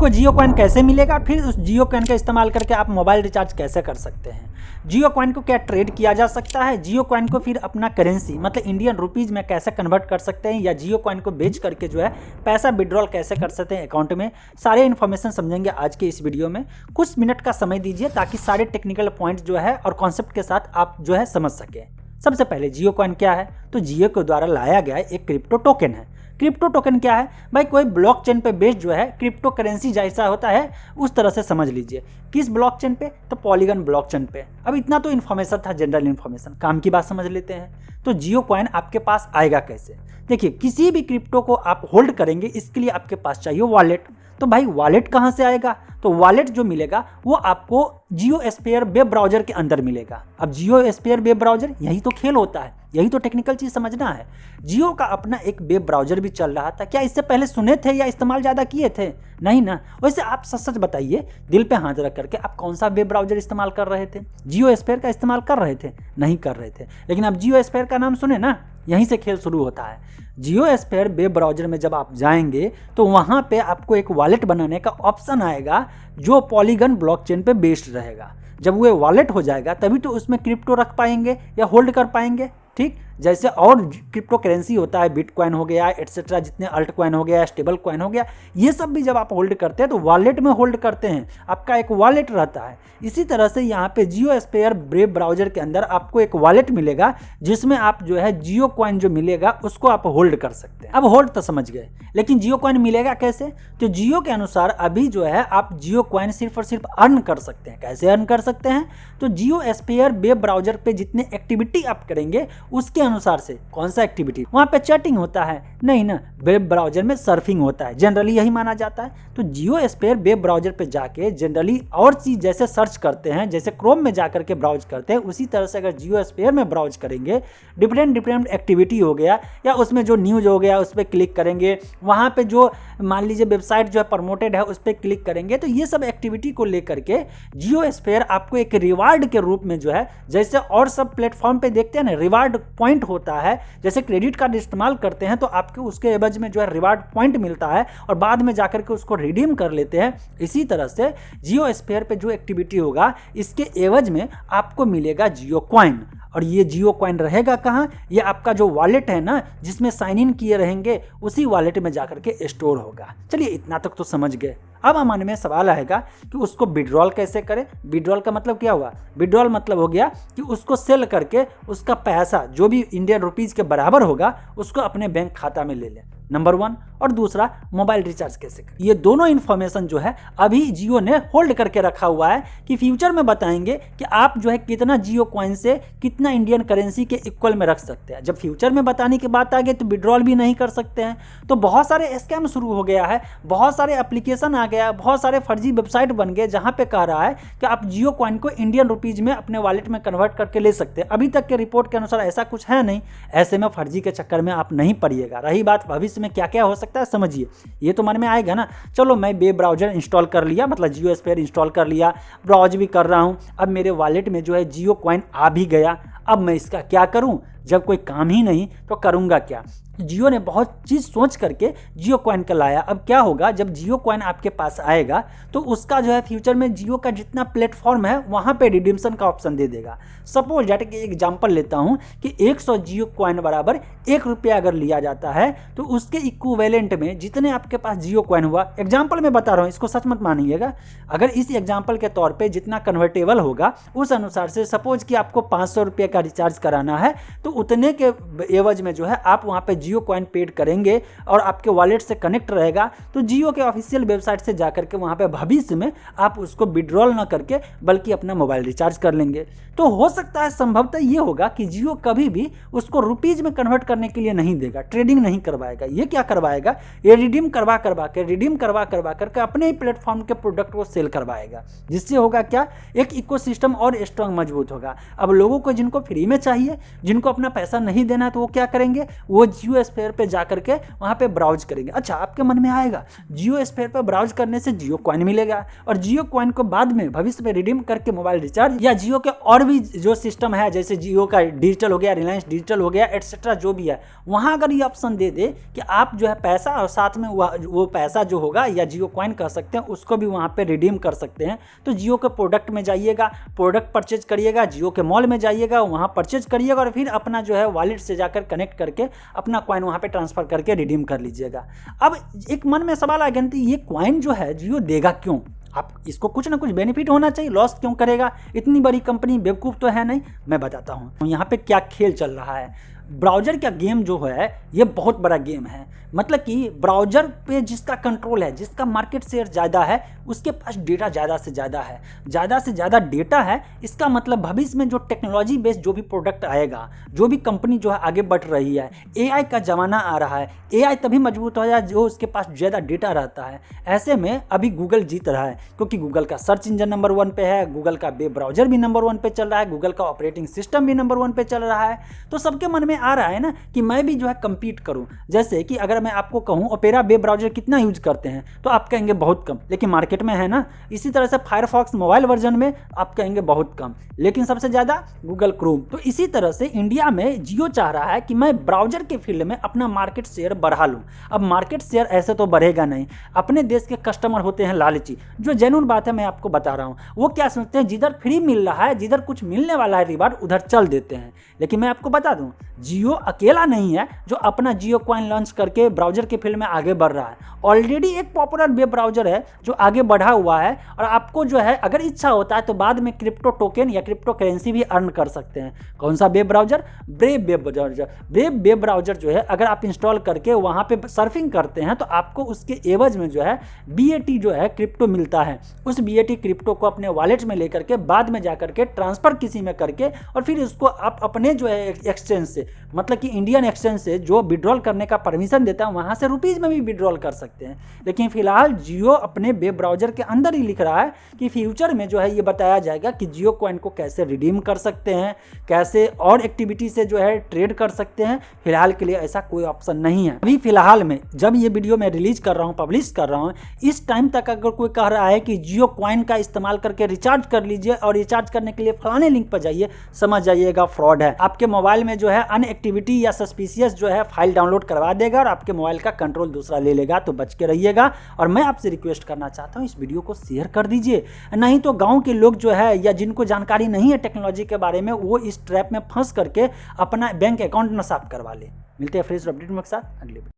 आपको जियो कॉइन कैसे मिलेगा, फिर उस जियो कॉइन का इस्तेमाल करके आप मोबाइल रिचार्ज कैसे कर सकते हैं, जियो कॉइन को क्या ट्रेड किया जा सकता है, जियो कॉइन को फिर अपना करेंसी मतलब इंडियन रुपीज़ में कैसे कन्वर्ट कर सकते हैं, या जियो कॉइन को बेच करके जो है पैसा विड्रॉल कैसे कर सकते हैं अकाउंट में, सारे इन्फॉर्मेशन समझेंगे आज के इस वीडियो में। कुछ मिनट का समय दीजिए ताकि सारे टेक्निकल पॉइंट जो है और कॉन्सेप्ट के साथ आप जो है समझ सकें। सबसे पहले जियो कॉइन क्या है, तो जियो के द्वारा लाया गया एक क्रिप्टो टोकन है। क्रिप्टो टोकन क्या है भाई, कोई ब्लॉकचेन पे बेस्ड जो है क्रिप्टो करेंसी जैसा होता है उस तरह से समझ लीजिए। किस ब्लॉकचेन पे, तो पॉलीगन ब्लॉकचेन पे। अब इतना तो इन्फॉर्मेशन था, जनरल इन्फॉर्मेशन। काम की बात समझ लेते हैं। तो जियो कॉइन आपके पास आएगा कैसे, देखिए किसी भी क्रिप्टो को आप होल्ड करेंगे इसके लिए आपके पास चाहिए वॉलेट। तो भाई वॉलेट कहाँ से आएगा, तो वॉलेट जो मिलेगा वो आपको जियो स्फीयर वेब ब्राउजर के अंदर मिलेगा। अब जियो स्फीयर वेब ब्राउजर, यही तो खेल होता है, यही तो टेक्निकल चीज़ समझना है। जियो का अपना एक वेब ब्राउजर भी चल रहा था, क्या इससे पहले सुने थे या इस्तेमाल ज़्यादा किए थे, नहीं ना। वैसे आप सच सच बताइए, दिल पे हाथ रख करके, आप कौन सा वेब ब्राउजर इस्तेमाल कर रहे थे, जियो स्फीयर का इस्तेमाल कर रहे थे, नहीं कर रहे थे। लेकिन अब जियो स्फीयर का नाम सुने ना, यहीं से खेल शुरू होता है। जियो स्फीयर वेब ब्राउजर में जब आप जाएंगे तो वहाँ पे आपको एक वॉलेट बनाने का ऑप्शन आएगा जो पॉलीगन ब्लॉकचेन पे बेस्ड रहेगा। जब वो वॉलेट हो जाएगा तभी तो उसमें क्रिप्टो रख पाएंगे या होल्ड कर पाएंगे, ठीक। जैसे और क्रिप्टो करेंसी होता है, बिटकॉइन हो गया एटसेट्रा, जितने अल्ट कॉइन हो गया, स्टेबल कॉइन हो गया, ये सब भी जब आप होल्ड करते हैं तो वॉलेट में होल्ड करते हैं, आपका एक वॉलेट रहता है। इसी तरह से यहाँ पे जियो स्फीयर वेब ब्राउजर के अंदर आपको एक वॉलेट मिलेगा जिसमें आप जो है जियो कॉइन जो मिलेगा उसको आप होल्ड कर सकते हैं। अब होल्ड तो समझ गए, लेकिन जियो कॉइन मिलेगा कैसे, तो जियो के अनुसार अभी जो है आप जियो कॉइन सिर्फ और सिर्फ अर्न कर सकते हैं। कैसे अर्न कर सकते हैं, तो जियो स्फीयर वेब ब्राउजर पे जितने एक्टिविटी आप करेंगे उसके अनुसार से। कौन सा एक्टिविटी, वहाँ पे चैटिंग होता है, नहीं ना, वेब ब्राउजर में सर्फिंग होता है, जनरली यही माना जाता है। तो जियो स्फीयर वेब ब्राउजर पे जाके जनरली और चीज़ जैसे सर्च करते हैं, जैसे क्रोम में जाकर के ब्राउज करते हैं, उसी तरह से अगर जियो स्फीयर में ब्राउज करेंगे, डिफरेंट एक्टिविटी हो गया या उसमें जो न्यूज़ हो गया उस पर क्लिक करेंगे, वहाँ पे जो मान लीजिए वेबसाइट जो है प्रमोटेड है उस पर क्लिक करेंगे, तो ये सब एक्टिविटी को लेकर के जियो स्फीयर आपको एक रिवार्ड के रूप में जो है, जैसे और सब प्लेटफॉर्म पे देखते हैं ना रिवार्ड पॉइंट होता है, जैसे क्रेडिट कार्ड इस्तेमाल करते हैं तो आपको उसके एवज में जो है रिवार्ड पॉइंट मिलता है और बाद में जाकर के उसको रिडीम कर लेते हैं। इसी तरह से जियो स्फीयर पे जो एक्टिविटी होगा इसके एवज में आपको मिलेगा जियो कॉइन। और ये जियो कॉइन रहेगा कहाँ, ये आपका जो वॉलेट है ना जिसमें साइन इन किए रहेंगे उसी वॉलेट में जाकर के स्टोर होगा। चलिए इतना तक तो समझ गए। अब मन में सवाल आएगा कि उसको विड्रॉल कैसे करें। विड्रॉल का मतलब क्या हुआ, विड्रॉल मतलब हो गया कि उसको सेल करके उसका पैसा जो भी इंडियन रुपीज़ के बराबर होगा उसको अपने बैंक खाता में ले लें, नंबर 1। और दूसरा मोबाइल रिचार्ज कैसे करें। ये दोनों इन्फॉर्मेशन जो है अभी जियो ने होल्ड करके रखा हुआ है कि फ्यूचर में बताएंगे कि आप जो है कितना जियो कॉइन से कितना इंडियन करेंसी के इक्वल में रख सकते हैं। जब फ्यूचर में बताने की बात आ गई तो विड्रॉल भी नहीं कर सकते हैं। तो बहुत सारे स्कैम शुरू हो गया है, बहुत सारे एप्लीकेशन आ गया, बहुत सारे फर्जी वेबसाइट बन गए जहाँ पे कह रहा है कि आप जियो कॉइन को इंडियन रुपीज़ में अपने वॉलेट में कन्वर्ट करके ले सकते हैं। अभी तक के रिपोर्ट के अनुसार ऐसा कुछ है नहीं। ऐसे में फर्जी के चक्कर में आप नहीं पड़िएगा। रही बात भविष्य में क्या क्या हो सकता है समझिए, ये तो मन में आएगा ना। चलो मैं वेब ब्राउजर इंस्टॉल कर लिया, मतलब जियो स्फीयर इंस्टॉल कर लिया, ब्राउज भी कर रहा हूँ, अब मेरे वॉलेट में जो है जियो कॉइन आ भी गया, अब मैं इसका क्या करूँ, जब कोई काम ही नहीं तो करूँगा क्या। जियो ने बहुत चीज़ सोच करके जियो कॉइन का लाया। अब क्या होगा, जब जियो कॉइन आपके पास आएगा तो उसका जो है फ्यूचर में जियो का जितना प्लेटफॉर्म है वहाँ पे रिडीम्शन का ऑप्शन दे देगा। सपोज दैट कि एग्जांपल लेता हूँ कि 100 जियो कॉइन बराबर 1 रुपया अगर लिया जाता है तो उसके इक्विवेलेंट में जितने आपके पास जियो कॉइन हुआ, एग्जाम्पल में बता रहा हूँ, इसको सच मत मानिएगा, अगर इस एग्जाम्पल के तौर पर जितना कन्वर्टेबल होगा उस अनुसार से सपोज कि आपको 500 रुपये का रिचार्ज कराना है तो उतने के एवज में जो है आप वहाँ पे जियो कॉइन पेड करेंगे और आपके वॉलेट से कनेक्ट रहेगा। तो जियो के ऑफिशियल वेबसाइट से जाकर के वहाँ पे भविष्य में आप उसको विड्रॉल ना करके बल्कि अपना मोबाइल रिचार्ज कर लेंगे। तो हो सकता है संभवतः ये होगा कि जियो कभी भी उसको रुपीज़ में कन्वर्ट करने के लिए नहीं देगा, ट्रेडिंग नहीं करवाएगा। ये क्या करवाएगा, ये रिडीम करवा करके अपने ही प्लेटफॉर्म के प्रोडक्ट को सेल करवाएगा, जिससे होगा क्या, एक इकोसिस्टम और स्ट्रांग मजबूत होगा। अब लोगों को जिनको फ्री में चाहिए, जिनको अपना पैसा नहीं देना है, तो वो क्या करेंगे, वो जियो जियो स्फेयर पे जा करके वहाँ पे ब्राउज करेंगे। अच्छा, आपके मन में आएगा जियो स्फेयर पे ब्राउज करने से जियो कॉइन मिलेगा, और जियो कॉइन को बाद में भविष्य में रिडीम करके मोबाइल रिचार्ज या जियो के और भी जो सिस्टम है, जैसे जियो का डिजिटल हो गया, रिलायंस डिजिटल हो गया, एटसेट्रा जो भी है, वहाँ अगर ये ऑप्शन दे दे कि आप जो है पैसा और साथ में वो पैसा जो होगा या जियो कॉइन कह सकते हैं उसको भी वहाँ पे रिडीम कर सकते हैं। तो जियो के प्रोडक्ट में जाइएगा, प्रोडक्ट परचेज करिएगा, जियो के मॉल में जाइएगा, वहाँ परचेज करिएगा और फिर अपना जो है वॉलेट से जाकर कनेक्ट करके अपना कॉइन वहाँ पे ट्रांसफर करके रिडीम कर लीजिएगा। अब एक मन में सवाल आ गया कि ये कॉइन जो है जियो देगा क्यों? आप इसको कुछ ना कुछ बेनिफिट होना चाहिए, लॉस क्यों करेगा? इतनी बड़ी कंपनी बेवकूफ़ तो है नहीं। मैं बताता हूँ यहाँ पे क्या खेल चल रहा है। ब्राउज़र का गेम जो है ये बहुत बड़ा गेम है। मतलब कि ब्राउज़र पे जिसका कंट्रोल है, जिसका मार्केट शेयर ज़्यादा है, उसके पास डेटा ज़्यादा से ज़्यादा डेटा है। इसका मतलब भविष्य में जो टेक्नोलॉजी बेस्ड जो भी प्रोडक्ट आएगा, जो भी कंपनी जो है आगे बढ़ रही है, एआई का ज़माना आ रहा है, एआई तभी मजबूत हो जाए जो उसके पास ज़्यादा डेटा रहता है। ऐसे में अभी गूगल जीत रहा है, क्योंकि गूगल का सर्च इंजन नंबर 1 पे है, गूगल का वेब ब्राउज़र भी नंबर 1 पे चल रहा है, गूगल का ऑपरेटिंग सिस्टम भी नंबर 1 पे चल रहा है। तो सबके मन में आ रहा है ना कि मैं भी जो है कम्पीट करूँ। जैसे कि अगर मैं आपको कहूँ ओपेरा वेब ब्राउज़र कितना यूज करते हैं तो आप कहेंगे बहुत कम, लेकिन मार्केट में है ना। इसी तरह से फायरफॉक्स मोबाइल वर्जन में आप कहेंगे बहुत कम, लेकिन सबसे ज़्यादा गूगल क्रोम। तो इसी तरह से इंडिया में जियो चाह रहा है कि मैं ब्राउज़र के फील्ड में अपना मार्केट शेयर बढ़ा लूँ। अब मार्केट शेयर ऐसे तो बढ़ेगा नहीं, अपने देश के कस्टमर होते हैं लालची। जो जेन्युइन बात है मैं आपको बता रहा हूँ, वो क्या सोचते हैं जिधर फ्री मिल रहा है, जिधर कुछ मिलने वाला है रिवार्ड, उधर चल देते हैं। लेकिन मैं आपको बता दूँ जियो अकेला नहीं है जो अपना जियो कॉइन लॉन्च करके ब्राउज़र के फील्ड में आगे बढ़ रहा है। ऑलरेडी एक पॉपुलर वेब ब्राउज़र है जो आगे बढ़ा हुआ है, और आपको जो है अगर इच्छा होता है तो बाद में क्रिप्टो टोकन या क्रिप्टो करेंसी भी अर्न कर सकते हैं। कौन सा web browser? Brave web browser. Brave web browser जो है अगर आप इंस्टॉल करके वहाँ पे सर्फिंग करते हैं तो आपको उसके एवज में जो है BAT जो है क्रिप्टो मिलता है। उस BAT क्रिप्टो को अपने वॉलेट में लेकर के बाद में जाकर के ट्रांसफ़र किसी में करके और फिर उसको आप अपने जो है एक्सचेंज से, मतलब कि इंडियन एक्सचेंज से जो विड्रॉल करने का परमिशन देता है वहाँ से रुपीज़ में भी विड्रॉल कर सकते हैं। लेकिन फिलहाल जियो अपने वेब ब्राउज़र के अंदर ही लिख रहा है कि फ्यूचर में जो है ये बताया जाएगा कि जियो कॉइन को कैसे रिडीम कर सकते हैं, कैसे और एक्टिविटी से जो है ट्रेड कर सकते हैं। फिलहाल के लिए ऐसा कोई ऑप्शन नहीं है। अभी फिलहाल में जब ये वीडियो मैं रिलीज कर रहा हूँ, पब्लिश कर रहा हूँ, इस टाइम तक अगर कोई कह रहा है कि जियो कॉइन का इस्तेमाल करके रिचार्ज कर लीजिए और रिचार्ज करने के लिए फलाने लिंक पर जाइए, समझ जाइएगा फ्रॉड है। आपके मोबाइल में जो है अनएक्टिविटी या सस्पिशियस जो है फाइल डाउनलोड करवा देगा और आपके मोबाइल का कंट्रोल दूसरा ले लेगा। तो बच के रहिएगा। और मैं आपसे रिक्वेस्ट करना चाहता हूँ इस वीडियो को शेयर कर दीजिए, नहीं तो गांव के लोग जो है या जिनको जानकारी नहीं है टेक्नोलॉजी के बारे में, वो इस ट्रैप में फंस करके अपना बैंक अकाउंट न साफ करवा ले। मिलते हैं फ्रेश अपडेट में एक साथ अगले